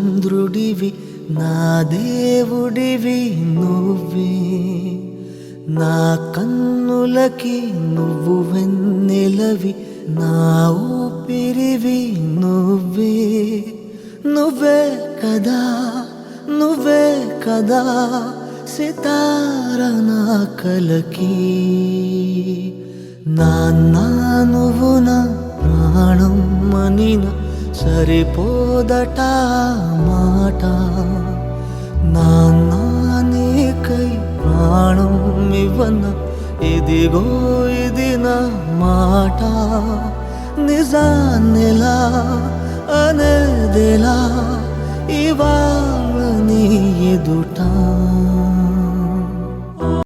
చంద్రుడివి నా దేవుడివి నువ్వే నా కన్నులకి నువ్వు వెన్నెలవి నా ఊపిరివి నువ్వే నువ్వే కదా నువ్వే కదా సితార నా కలకి నాన్న నువ్వు నా ప్రాణం మనిన సరిపోదట మాట నాన్న నీకై ప్రాణం ఇవ్వన ఇదిగో ఇది నా మాట నిజాన్నెలా అనేదిలా ఇవాళ నీ ఎదుట